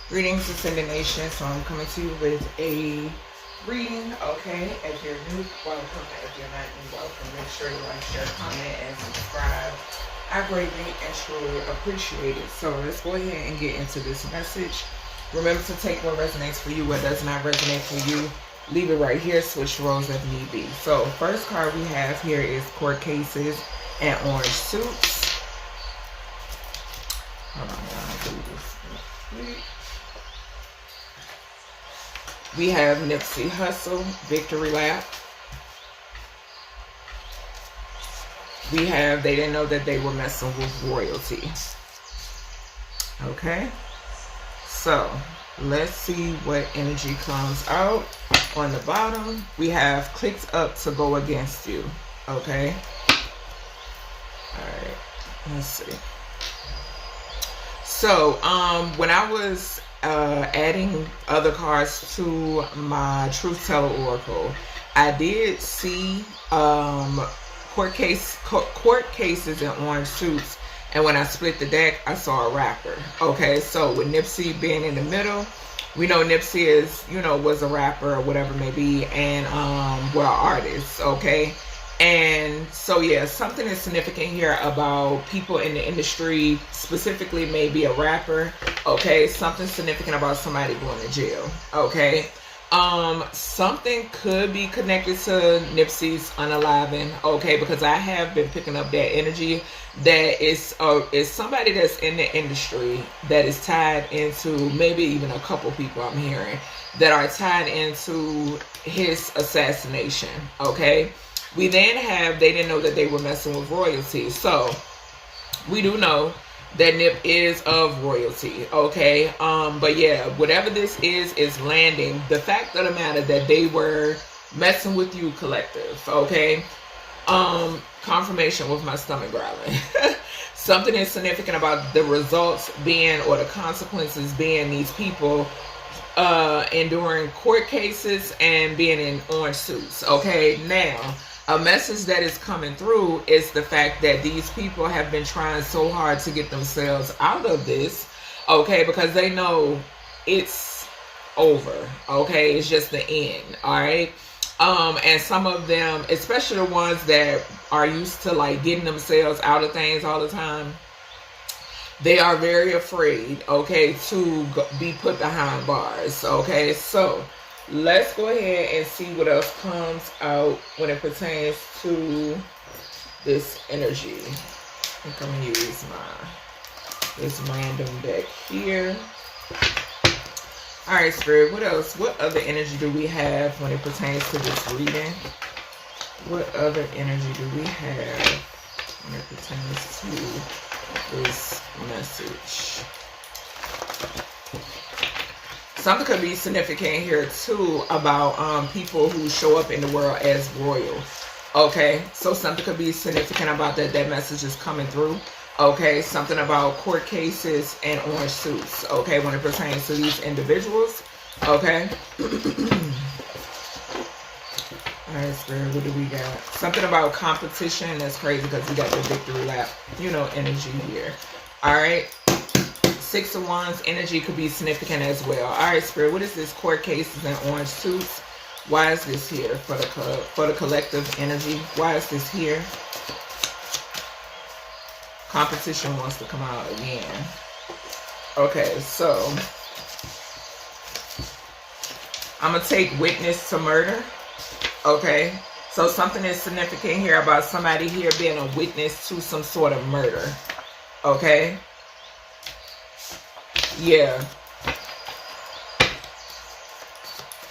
Greetings, Ascended Nation. So I'm coming to you with a reading, okay? If you're new, welcome. If you're not new, welcome. Make sure you like, share, comment, and subscribe. I greatly and truly appreciate it. So let's go ahead and get into this message. Remember to take what resonates for you, what does not resonate for you. Leave it right here, switch roles if need be. So first card we have here is court cases and orange suits. Hold on, I'll do this real quick. We have Nipsey Hussle, victory lap. We have they didn't know that they were messing with royalty. Okay, so let's see what energy comes out. On the bottom, we have clicked up to go against you. Okay, all right, let's see. So when I was adding other cards to my Truth Teller Oracle, I did see court cases in orange suits, and when I split the deck, I saw a rapper. Okay, so with Nipsey being in the middle, we know Nipsey is, was a rapper or whatever it may be, and artist. Okay. And so, yeah, something is significant here about people in the industry, specifically maybe a rapper, okay? Something significant about somebody going to jail, okay? Something could be connected to Nipsey's unaliving, okay? Because I have been picking up that energy that is somebody that's in the industry that is tied into, maybe even a couple people I'm hearing, that are tied into his assassination, okay? We then have, they didn't know that they were messing with royalty. So, we do know that Nip is of royalty, okay? But yeah, whatever this is landing. The fact of the matter that they were messing with you, collective, okay? Confirmation with my stomach growling. Something is significant about the results being, or the consequences being, these people enduring court cases and being in orange suits, okay? Now, a message that is coming through is the fact that these people have been trying so hard to get themselves out of this, okay, because they know it's over, okay, it's just the end, all right. And some of them, especially the ones that are used to like getting themselves out of things all the time, they are very afraid, okay, to be put behind bars, okay. So let's go ahead and see what else comes out when it pertains to this energy. I think I'm going to use this random deck here. Alright, Spirit, what else? What other energy do we have when it pertains to this reading? What other energy do we have when it pertains to this message? Something could be significant here too about people who show up in the world as royal. Okay, so something could be significant about that message is coming through. Okay, something about court cases and orange suits. Okay, when it pertains to these individuals. Okay. Alright, Spirit, what do we got? Something about competition. That's crazy because we got the victory lap, energy here. Alright. Six of Wands energy could be significant as well. All right, Spirit, what is this court cases and orange suits? Why is this here for the collective energy? Why is this here? Competition wants to come out again. Okay, so I'm gonna take witness to murder. Okay, so something is significant here about somebody here being a witness to some sort of murder. Okay. Yeah.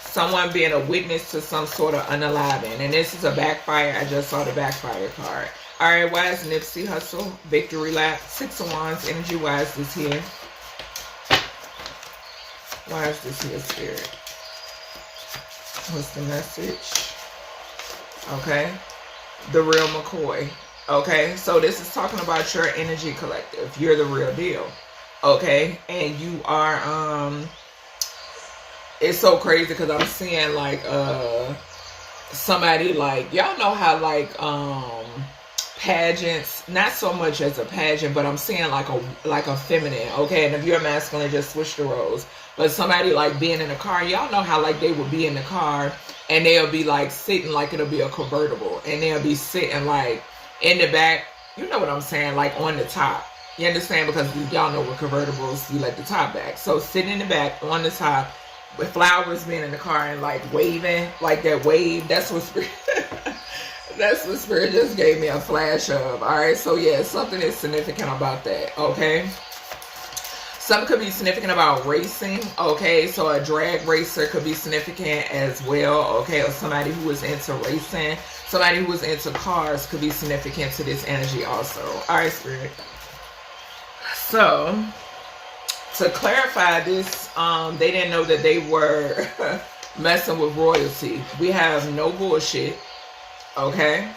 Someone being a witness to some sort of unaliving. And this is a backfire. I just saw the backfire card. Alright, why is Nipsey Hussle? Victory lap. Six of Wands energy. Why is this here? Why is this here, Spirit? What's the message? Okay. The real McCoy. Okay. So this is talking about your energy collective. You're the real deal. Okay, and you are, it's so crazy because I'm seeing like, somebody like, y'all know how like, pageants, not so much as a pageant, but I'm seeing like a feminine, okay? And if you're masculine, just switch the roles. But somebody like being in a car, y'all know how like they would be in the car and they'll be like sitting like it'll be a convertible, and they'll be sitting like in the back, you know what I'm saying, like on the top. You understand? Because y'all know with convertibles, you let the top back. So sitting in the back on the top with flowers being in the car and like waving, like that wave, that's what spirit that's what spirit just gave me a flash of. All right, so yeah, something is significant about that, okay? Something could be significant about racing, okay? So a drag racer could be significant as well, okay? Or somebody who is into racing, somebody who is into cars could be significant to this energy also. All right, spirit. So to clarify this, they didn't know that they were messing with royalty. We have no bullshit, okay?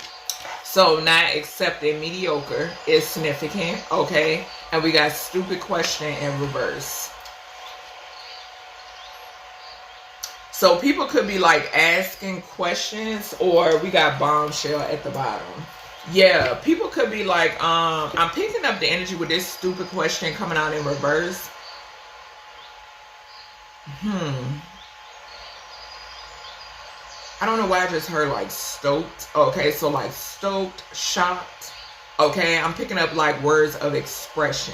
So not accepting mediocre is significant, okay? And we got stupid question in reverse. So people could be like asking questions, or we got bombshell at the bottom. Yeah, people could be like, I'm picking up the energy with this stupid question coming out in reverse. I don't know why I just heard like stoked. Okay, so like stoked, shocked. Okay, I'm picking up like words of expression.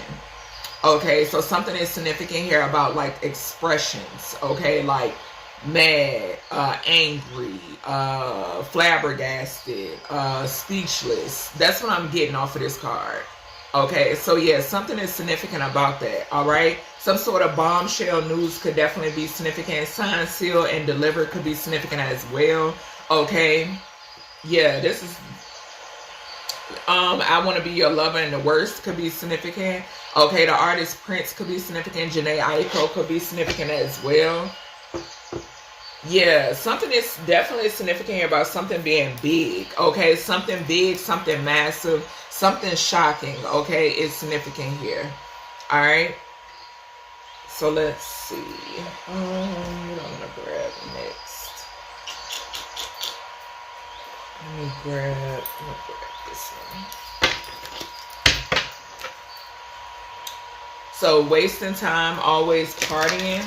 Okay, so something is significant here about like expressions. Okay, like mad, angry, flabbergasted, speechless. That's what I'm getting off of this card. Okay, so yeah, something is significant about that. All right, some sort of bombshell news could definitely be significant. Signed, sealed, and delivered could be significant as well. Okay, yeah, this is I want to be your lover and the worst could be significant. Okay, the artist Prince could be significant. Janae Aiko could be significant as well. Yeah, something is definitely significant here about something being big. Okay, something big, something massive, something shocking. Okay, is significant here. All right. So let's see. What I'm gonna grab next. Let me grab this one. So wasting time, always partying.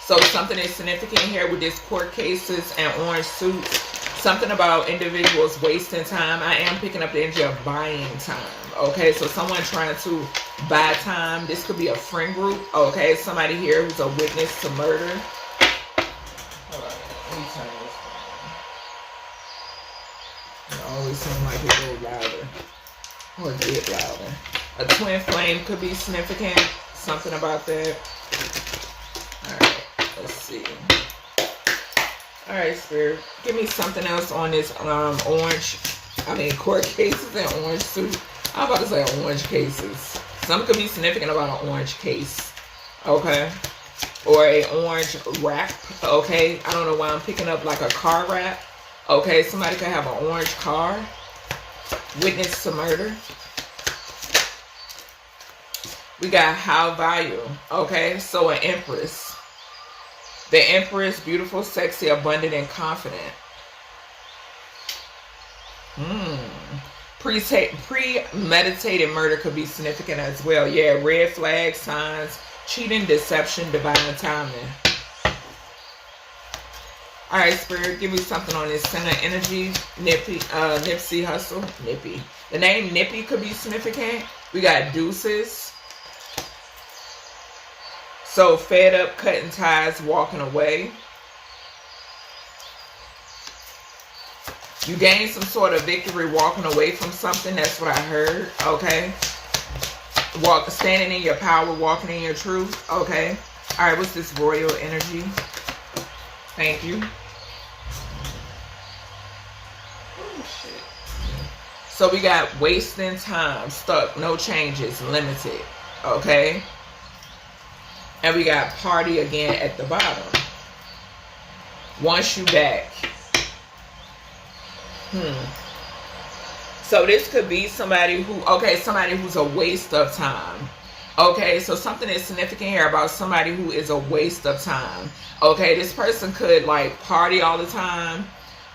So something is significant here with this court cases and orange suits. Something about individuals wasting time. I am picking up the energy of buying time. Okay, so someone trying to buy time. This could be a friend group. Okay, somebody here who's a witness to murder. Hold on, let me turn this down. It always seems like it goes louder. Or get louder. A twin flame could be significant. Something about that. Alright, let's see. Alright, Spirit. Give me something else on this court cases and orange suit. I'm about to say orange cases. Something could be significant about an orange case. Okay. Or a orange wrap. Okay. I don't know why I'm picking up like a car wrap. Okay. Somebody could have an orange car. Witness to murder. We got high value. Okay. So an empress. The empress, beautiful, sexy, abundant, and confident. Premeditated murder could be significant as well. Yeah, red flag, signs, cheating, deception, divine timing. All right, Spirit, give me something on this center energy. Nipsey Hussle. Nippy. The name Nippy could be significant. We got deuces. So fed up, cutting ties, walking away. You gain some sort of victory walking away from something. That's what I heard. Okay. Standing in your power, walking in your truth. Okay. All right. What's this royal energy? Thank you. Oh, shit. So we got wasting time, stuck, no changes, limited. Okay. And we got party again at the bottom. Wants you back. So this could be somebody who, somebody who's a waste of time. Okay, so something is significant here about somebody who is a waste of time. Okay, this person could like party all the time.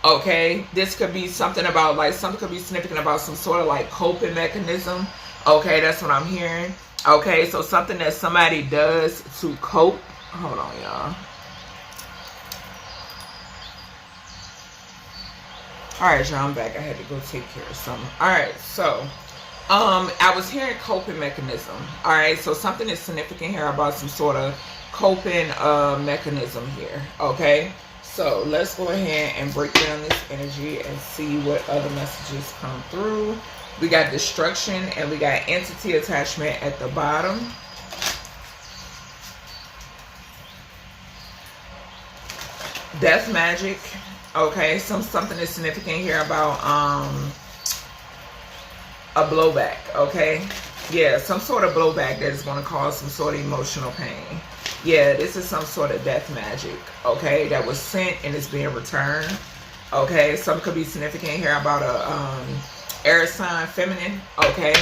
Okay, this could be something about like something could be significant about some sort of like coping mechanism. Okay, that's what I'm hearing. Okay, so something that somebody does to cope. Hold on, y'all. Alright, y'all, I'm back. I had to go take care of something. Alright, so I was hearing coping mechanism. Alright, so something is significant here about some sort of coping mechanism here. Okay, so let's go ahead and break down this energy and see what other messages come through. We got destruction and we got entity attachment at the bottom. Death magic. Okay, something is significant here about a blowback. Okay, yeah, some sort of blowback that is going to cause some sort of emotional pain. Yeah, this is some sort of death magic. Okay, that was sent and is being returned. Okay, some could be significant here about a air sign, feminine. Okay.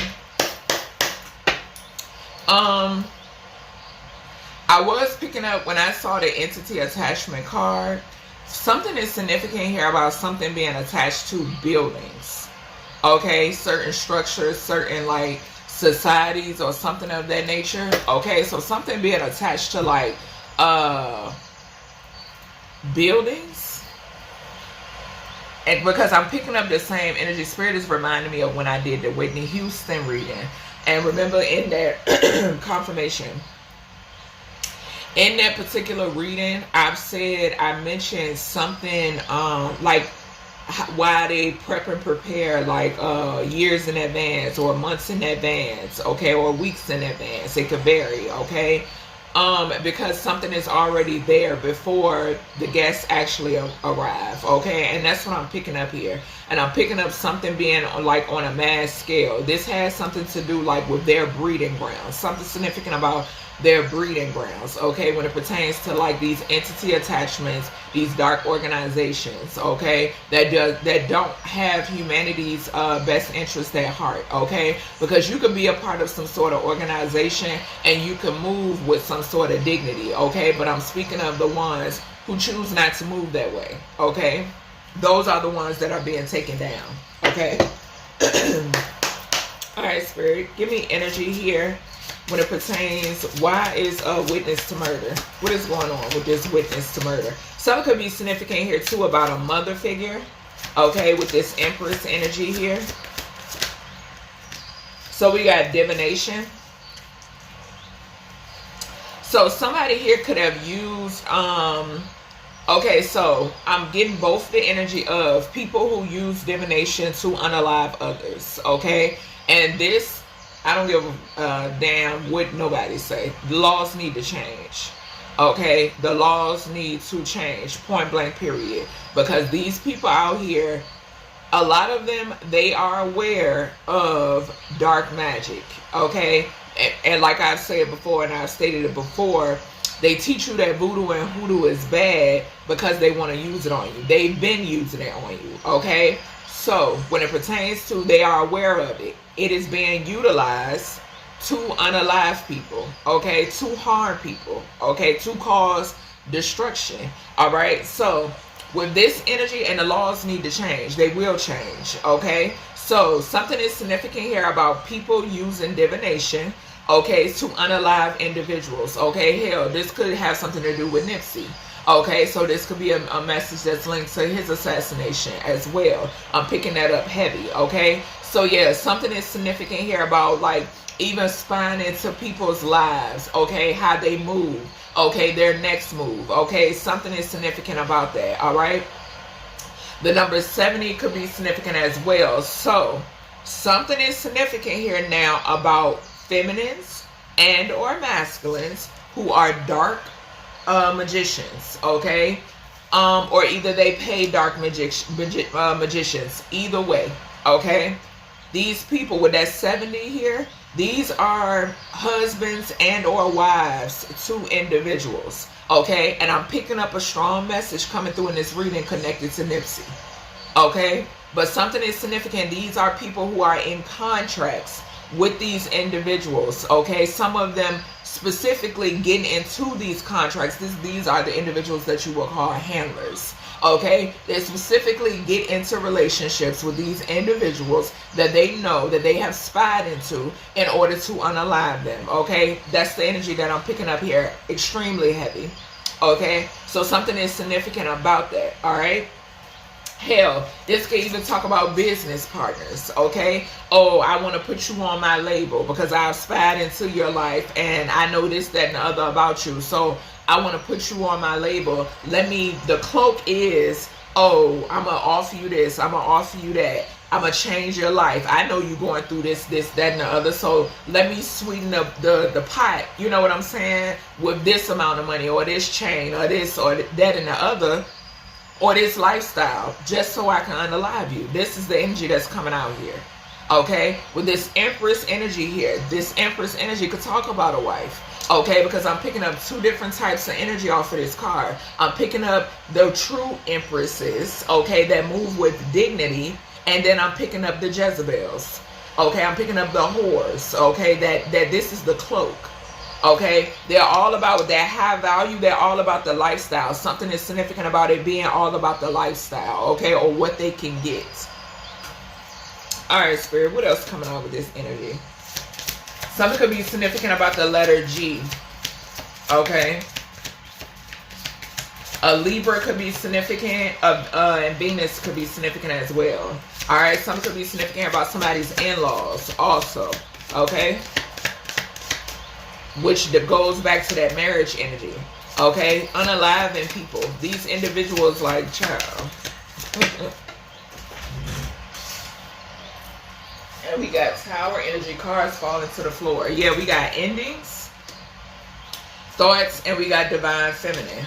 I was picking up when I saw the entity attachment card. Something is significant here about something being attached to buildings. Okay, certain structures, certain like societies or something of that nature. Okay, so something being attached to like buildings. And because I'm picking up the same energy, Spirit is reminding me of when I did the Whitney Houston reading. And remember in that confirmation, in that particular reading, I mentioned something like why they prep and prepare like years in advance or months in advance, okay, or weeks in advance. It could vary, okay. Because something is already there before the guests actually arrive, okay? And that's what I'm picking up here. And I'm picking up something being like on a mass scale. This has something to do like with their breeding grounds, something significant about their breeding grounds, okay, when it pertains to like these entity attachments, these dark organizations, okay, that don't have humanity's best interest at heart, okay, because you could be a part of some sort of organization and you can move with some sort of dignity, okay, but I'm speaking of the ones who choose not to move that way, okay, those are the ones that are being taken down, okay. All right, Spirit, give me energy here when it pertains, why is a witness to murder? What is going on with this witness to murder? Some could be significant here too about a mother figure, okay, with this Empress energy here. So we got divination. So somebody here could have used, okay, so I'm getting both the energy of people who use divination to unalive others, okay? And this, I don't give a damn what nobody say. The laws need to change. Okay? The laws need to change. Point blank period. Because these people out here, a lot of them, they are aware of dark magic. Okay? And like I've said before, and I've stated it before, they teach you that voodoo and hoodoo is bad because they want to use it on you. They've been using it on you. Okay? So, when it pertains to, they are aware of it. It is being utilized to unalive people, okay, to harm people, okay, to cause destruction, all right? So, with this energy, and the laws need to change, they will change, okay? So, something is significant here about people using divination, okay, to unalive individuals, okay? Hell, this could have something to do with Nipsey. Okay, so this could be a message that's linked to his assassination as well. I'm picking that up heavy, okay? So yeah, something is significant here about like even spying into people's lives, okay? How they move, okay? Their next move, okay? Something is significant about that, all right? The number 70 could be significant as well. So something is significant here now about feminines and or masculines who are dark magicians, okay, or either they pay dark magicians, either way, okay. These people with that 70 here, these are husbands and or wives to individuals, okay, and I'm picking up a strong message coming through in this reading connected to Nipsey, okay, but something is significant. These are people who are in contracts with these individuals, okay. Some of them specifically getting into these contracts. These are the individuals that you will call handlers. Okay, they specifically get into relationships with these individuals that they know that they have spied into in order to unalive them. Okay, that's the energy that I'm picking up here. Extremely heavy. Okay, so something is significant about that. All right. Hell, this can even talk about business partners, okay? Oh, I want to put you on my label because I've spied into your life and I know this, that, and the other about you. So I want to put you on my label. The cloak is, oh, I'm going to offer you this. I'm going to offer you that. I'm going to change your life. I know you're going through this, that, and the other. So let me sweeten up the pot, you know what I'm saying, with this amount of money or this chain or this or that and the other. Or this lifestyle, just so I can unalive you. This is the energy that's coming out here. Okay? With this Empress energy here. This Empress energy could talk about a wife. Okay? Because I'm picking up two different types of energy off of this card. I'm picking up the true Empresses, okay, that move with dignity. And then I'm picking up the Jezebels. Okay? I'm picking up the whores. Okay? That this is the cloak. Okay, they're all about that high value. They're all about the lifestyle. Something is significant about it being all about the lifestyle, okay, or what they can get. All right, Spirit, what else coming on with this energy? Something could be significant about the letter G, okay. A Libra could be significant, and Venus could be significant as well. All right, something could be significant about somebody's in-laws also, okay. Which goes back to that marriage energy. Okay? Unaliving people. These individuals like, child. And we got Tower energy cards falling to the floor. Yeah, we got endings, thoughts, and we got divine feminine.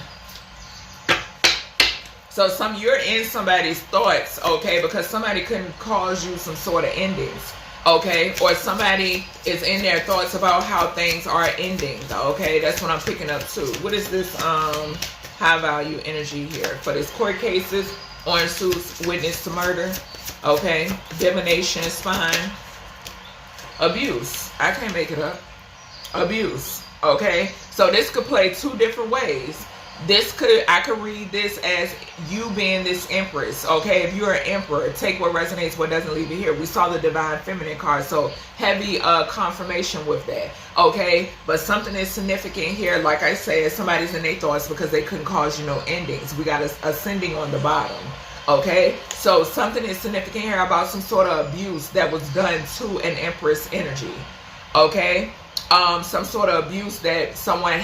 So you're in somebody's thoughts, okay, because somebody couldn't cause you some sort of endings. Okay, or somebody is in their thoughts about how things are ending. Okay, that's what I'm picking up too. What is this high value energy here for this court cases, orange suits, witness to murder? Okay, divination, spine, abuse. I can't make it up. Abuse. Okay, so this could play two different ways. I could read this as you being this Empress, okay? If you're an Emperor, take what resonates, what doesn't, leave it here. We saw the Divine Feminine card, so heavy confirmation with that, okay? But something is significant here, like I said, somebody's in their thoughts because they couldn't cause you no endings. We got ascending on the bottom, okay? So something is significant here about some sort of abuse that was done to an Empress energy, okay? Some sort of abuse that someone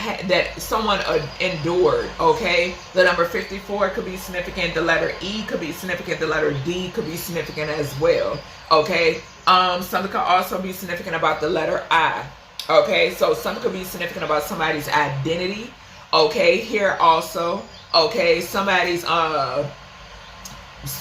endured, okay? The number 54 could be significant. The letter E could be significant. The letter D could be significant as well, okay? Something could also be significant about the letter I, okay? So something could be significant about somebody's identity, okay? Here also, okay? Somebody's,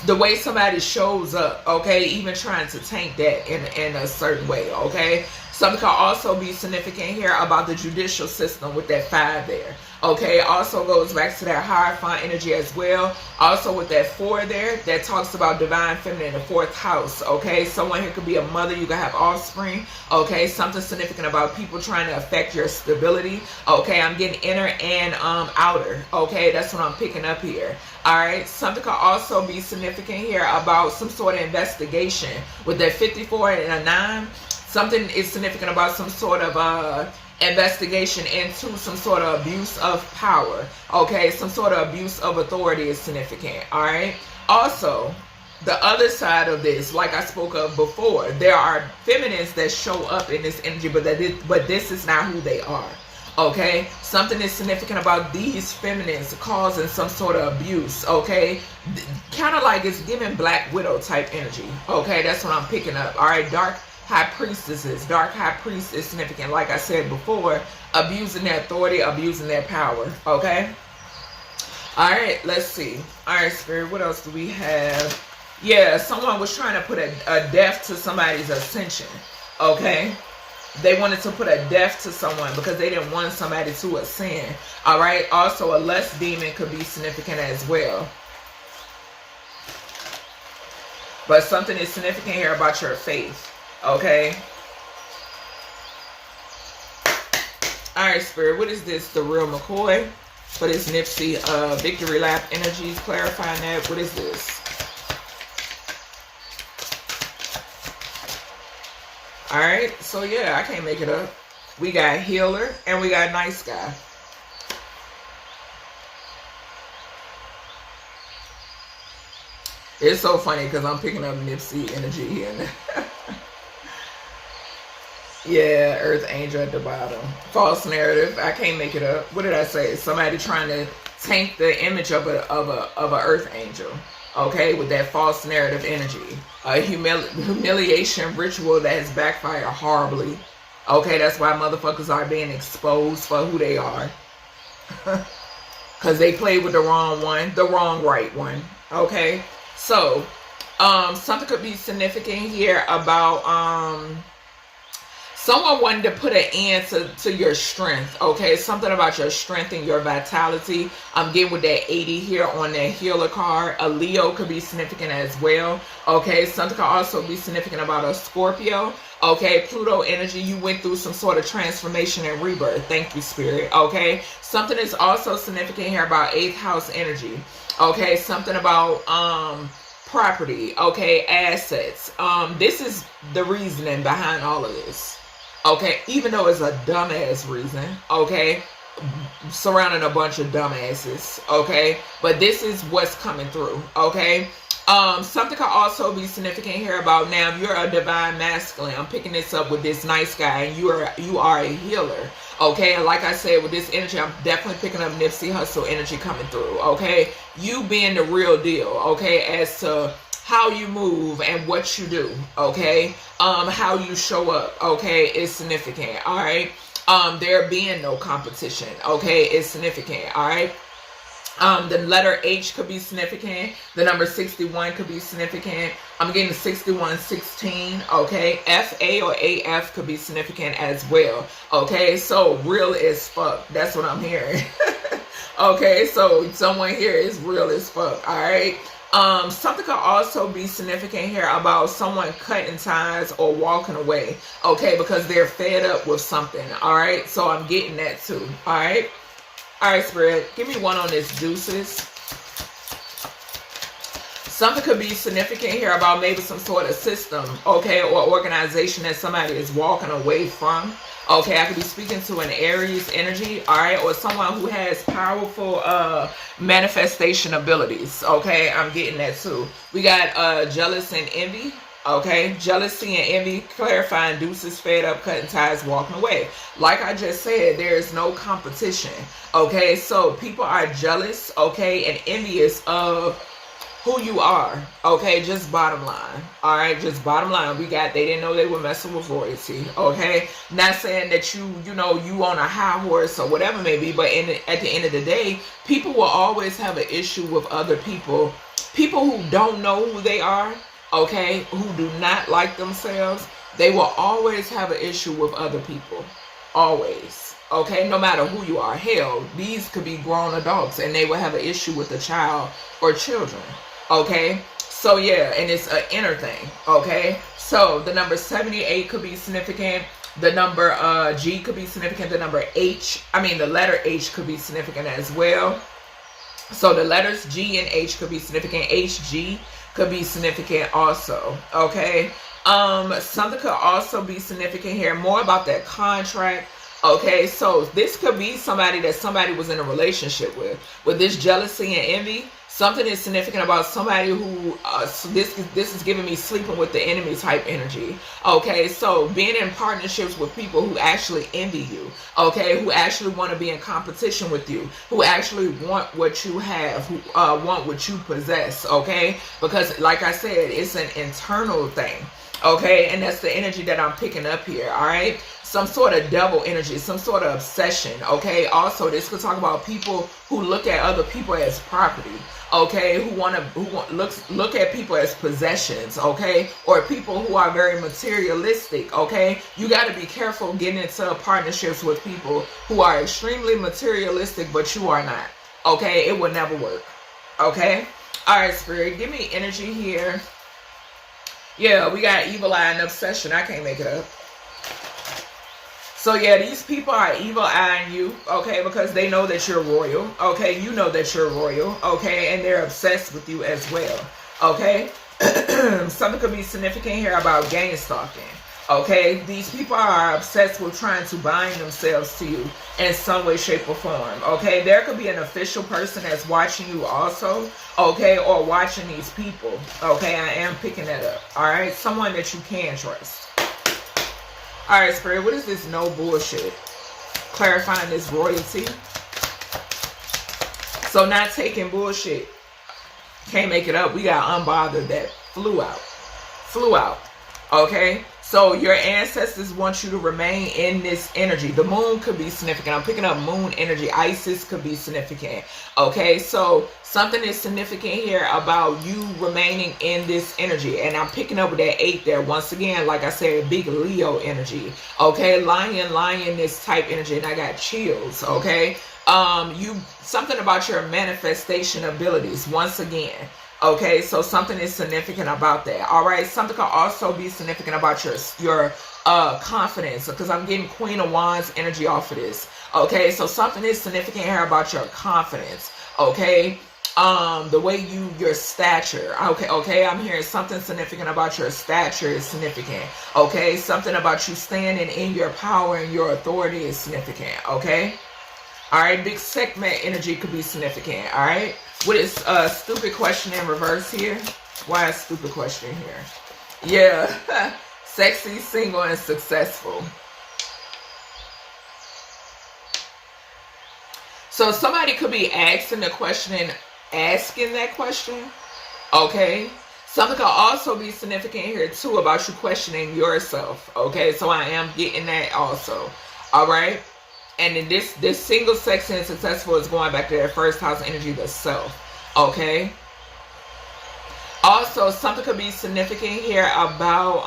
the way somebody shows up, okay? Even trying to taint that in a certain way, okay? Something can also be significant here about the judicial system with that 5 there. Okay, also goes back to that Hierophant energy as well. Also with that 4 there, that talks about divine feminine in the 4th house. Okay, someone here could be a mother, you can have offspring. Okay, something significant about people trying to affect your stability. Okay, I'm getting inner and outer. Okay, that's what I'm picking up here. Alright, something could also be significant here about some sort of investigation. With that 54 and a 9, something is significant about some sort of investigation into some sort of abuse of power. Okay, some sort of abuse of authority is significant. Alright, also the other side of this, like I spoke of before, there are feminines that show up in this energy, but this is not who they are. Okay, something is significant about these feminines causing some sort of abuse. Okay, kind of like it's giving Black Widow type energy. Okay, that's what I'm picking up. All right, Dark High Priestesses. Dark High Priest is significant, like I said before, abusing their authority, abusing their power. Okay, all right, let's see. All right, Spirit, what else do we have? Yeah, someone was trying to put a death to somebody's ascension. Okay, they wanted to put a death to someone because they didn't want somebody to ascend. All right. Also, a lust demon could be significant as well. But something is significant here about your faith. Okay. All right, Spirit, what is this? The real McCoy? What is Nipsey? Victory Lap Energies, clarifying that. What is this? All right, so yeah, I can't make it up. We got Healer and we got Nice Guy. It's so funny because I'm picking up Nipsey energy and yeah, Earth Angel at the bottom. False narrative. I can't make it up. What did I say? Somebody trying to taint the image of a Earth Angel. Okay, with that false narrative energy. A humiliation ritual that has backfired horribly. Okay, that's why motherfuckers are being exposed for who they are. Because they played with the wrong one, the wrong right one. Okay, so something could be significant here about someone wanted to put an end to your strength. Okay, something about your strength and your vitality. I'm getting with that 80 here on that Healer card. A Leo could be significant as well. Okay, something could also be significant about a Scorpio. Okay, Pluto energy, you went through some sort of transformation and rebirth. Thank you, Spirit. Okay, something is also significant here about 8th house energy. Okay, something about property. Okay, assets. This is the reasoning behind all of this. Okay, even though it's a dumbass reason, okay, surrounding a bunch of dumbasses, okay, but this is what's coming through, okay. Something could also be significant here about now if you're a divine masculine. I'm picking this up with this Nice Guy, and you are a healer, okay. And like I said, with this energy, I'm definitely picking up Nipsey Hussle energy coming through, okay. You being the real deal, okay, as to how you move and what you do, okay, how you show up, okay, is significant, all right. There being no competition, okay, is significant, all right. The letter H could be significant. The number 61 could be significant. I'm getting 6116, okay. FA or AF could be significant as well, okay. So real as fuck, that's what I'm hearing. Okay, so someone here is real as fuck, all right. Something could also be significant here about someone cutting ties or walking away, okay, because they're fed up with something, all right. So I'm getting that too, all right. All right, Spirit, give me one on this Deuces. Something could be significant here about maybe some sort of system, okay, or organization that somebody is walking away from. Okay, I could be speaking to an Aries energy, all right, or someone who has powerful manifestation abilities, okay. I'm getting that too. We got jealous and envy, okay. Jealousy and envy, clarifying Deuces, fed up, cutting ties, walking away. Like I just said, there is no competition, okay. So people are jealous, okay, and envious of who you are, okay. Just bottom line, all right, just bottom line. They didn't know they were messing with royalty, okay. Not saying that you on a high horse or whatever it may be, but at the end of the day, people will always have an issue with other people who don't know who they are, okay, who do not like themselves. They will always have an issue with other people, always, okay, no matter who you are. Hell, these could be grown adults and they will have an issue with a child or children, okay. So yeah, and it's an inner thing, okay. So the number 78 could be significant. The number G could be significant. The number the letter H could be significant as well. So the letters G and H could be significant. HG could be significant also, okay. Something could also be significant here, more about that contract, okay. So this could be somebody that somebody was in a relationship with this jealousy and envy. Something is significant about somebody who this is giving me sleeping with the enemy type energy, okay. So being in partnerships with people who actually envy you, okay, who actually want to be in competition with you, who actually want what you have, who want what you possess, okay. Because like I said, it's an internal thing, okay, and that's the energy that I'm picking up here, all right. Some sort of devil energy, some sort of obsession, okay. Also, this could talk about people who look at other people as property, okay, who look at people as possessions, okay, or people who are very materialistic, okay. You got to be careful getting into partnerships with people who are extremely materialistic, but you are not, okay. It will never work, okay. All right, Spirit, give me energy here. Yeah, we got evil eye and obsession. I can't make it up. So yeah, these people are evil eyeing you, okay, because they know that you're royal, okay? You know that you're royal, okay? And they're obsessed with you as well, okay? Something could be significant here about gang stalking, okay? These people are obsessed with trying to bind themselves to you in some way, shape, or form, okay? There could be an official person that's watching you also, okay, or watching these people, okay? I am picking that up, all right? Someone that you can trust. All right, Spirit, what is this no bullshit? Clarifying this royalty. So not taking bullshit. Can't make it up. We got unbothered that flew out. Flew out. Okay? So your ancestors want you to remain in this energy. The moon could be significant. I'm picking up moon energy. Isis could be significant. Okay? So something is significant here about you remaining in this energy. And I'm picking up with that 8 there. Once again, like I said, big Leo energy. Okay? Lioness type energy. And I got chills. Okay? Something about your manifestation abilities. Once again. Okay, so something is significant about that. All right, something can also be significant about your confidence, because I'm getting Queen of Wands energy off of this. Okay, so something is significant here about your confidence. Okay, the way your stature. Okay, I'm hearing something significant about your stature is significant. Okay, something about you standing in your power and your authority is significant. Okay. All right, big segment energy could be significant. All right, what is stupid question in reverse here? Why a stupid question here? Yeah, sexy, single, and successful. So somebody could be asking the question and asking that question. Okay, something could also be significant here too about you questioning yourself. Okay, so I am getting that also. All right. And then this single, sexy, and successful is going back to their first house energy, the self. Okay. Also, something could be significant here about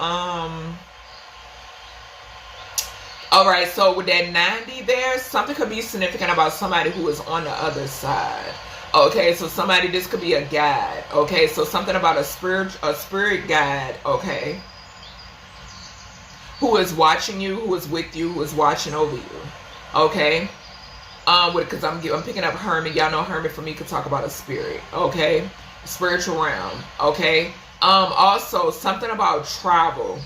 all right, so with that 90 there, something could be significant about somebody who is on the other side. Okay, so this could be a guide. Okay, so something about a spirit guide. Okay, who is watching you, who is with you, who is watching over you. Okay, because I'm picking up Hermit. Y'all know Hermit for me could talk about a spirit. Okay, spiritual realm. Okay, also something about travel.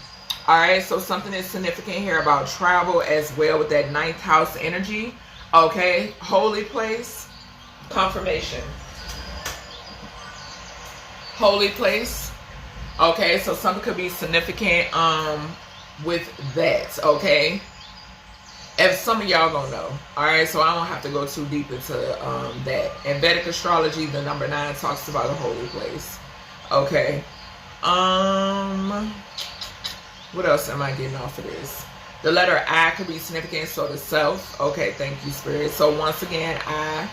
All right, so something is significant here about travel as well with that 9th house energy. Okay, holy place, confirmation, holy place. Okay, so something could be significant with that. Okay. If some of y'all gonna know, all right, so I don't have to go too deep into that. In Vedic astrology, the number 9 talks about a holy place. Okay, what else am I getting off of this? The letter I could be significant, so the self. Okay, thank you, Spirit. So once again, I.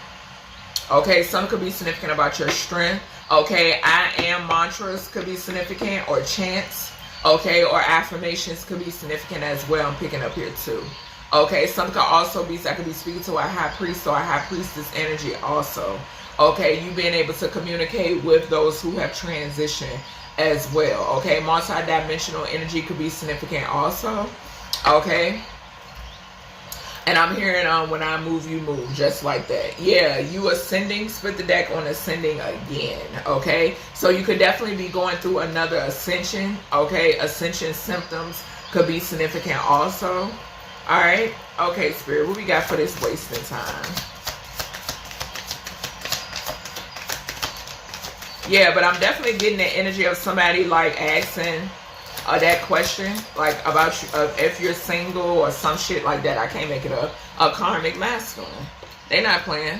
Okay, some could be significant about your strength. Okay, I am mantras could be significant, or chants. Okay, or affirmations could be significant as well. I'm picking up here too. Okay, some could also be, I could be speaking to a high priest or a high priestess energy also. Okay, you being able to communicate with those who have transitioned as well. Okay, multi-dimensional energy could be significant also. Okay, and I'm hearing when I move, you move, just like that. Yeah, you ascending, split the deck on ascending again. Okay, so you could definitely be going through another ascension. Okay, ascension symptoms could be significant also. All right. Okay, Spirit, what we got for this wasting time? Yeah, but I'm definitely getting the energy of somebody like asking that question, like about you, if you're single or some shit like that. I can't make it up. A karmic masculine. They're not playing.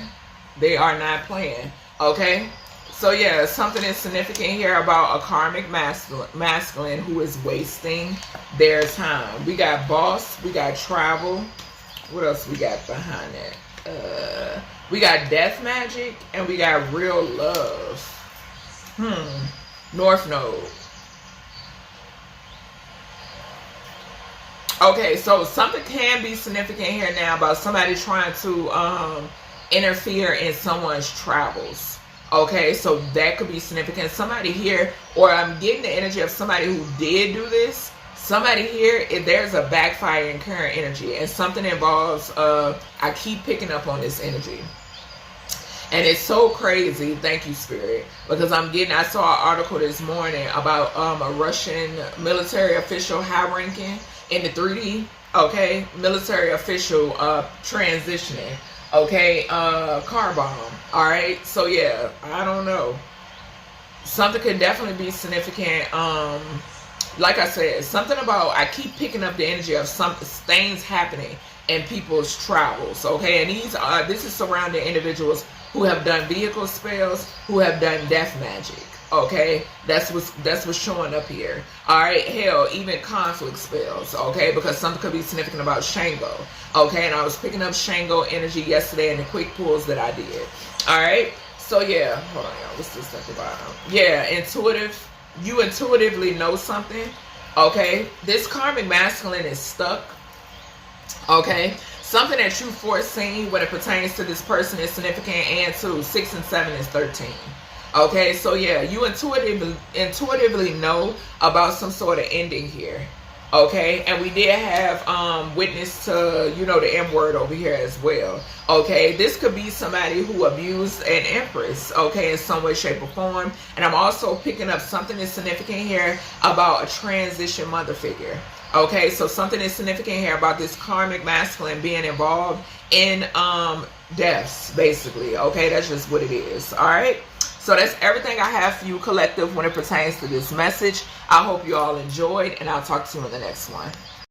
They are not playing. Okay. So yeah, something is significant here about a karmic masculine who is wasting their time. We got boss, we got travel. What else we got behind that? We got death magic, and we got real love. North Node. Okay, so something can be significant here now about somebody trying to interfere in someone's travels. Okay, so that could be significant. Somebody here, or I'm getting the energy of somebody who did do this. Somebody here, if there's a backfiring current energy, and something involves, I keep picking up on this energy. And it's so crazy, thank you, Spirit, because I saw an article this morning about a Russian military official, high ranking in the 3D, okay, military official transitioning, okay, car bomb, all right. So yeah, I don't know. Something could definitely be significant. Like I said, something about, I keep picking up the energy of some things happening in people's travels, okay, and this is surrounding individuals who have done vehicle spells, who have done death magic, okay? That's what's showing up here. All right, hell, even conflict spells, okay? Because something could be significant about Shango, okay? And I was picking up Shango energy yesterday in the quick pulls that I did. All right, so yeah, hold on, y'all. What's this at the bottom? Yeah, intuitive. You intuitively know something, okay? This karmic masculine is stuck, okay? Something that you foreseen when it pertains to this person is significant, and 2, 6 and 7 is 13. Okay, so yeah, you intuitively know about some sort of ending here. Okay, and we did have witness to, you know, the M word over here as well. Okay, this could be somebody who abused an empress, okay, in some way, shape, or form. And I'm also picking up something that's significant here about a transition mother figure. Okay, so something is significant here about this karmic masculine being involved in deaths, basically. Okay, that's just what it is. All right, so that's everything I have for you, collective, when it pertains to this message. I hope you all enjoyed, and I'll talk to you in the next one.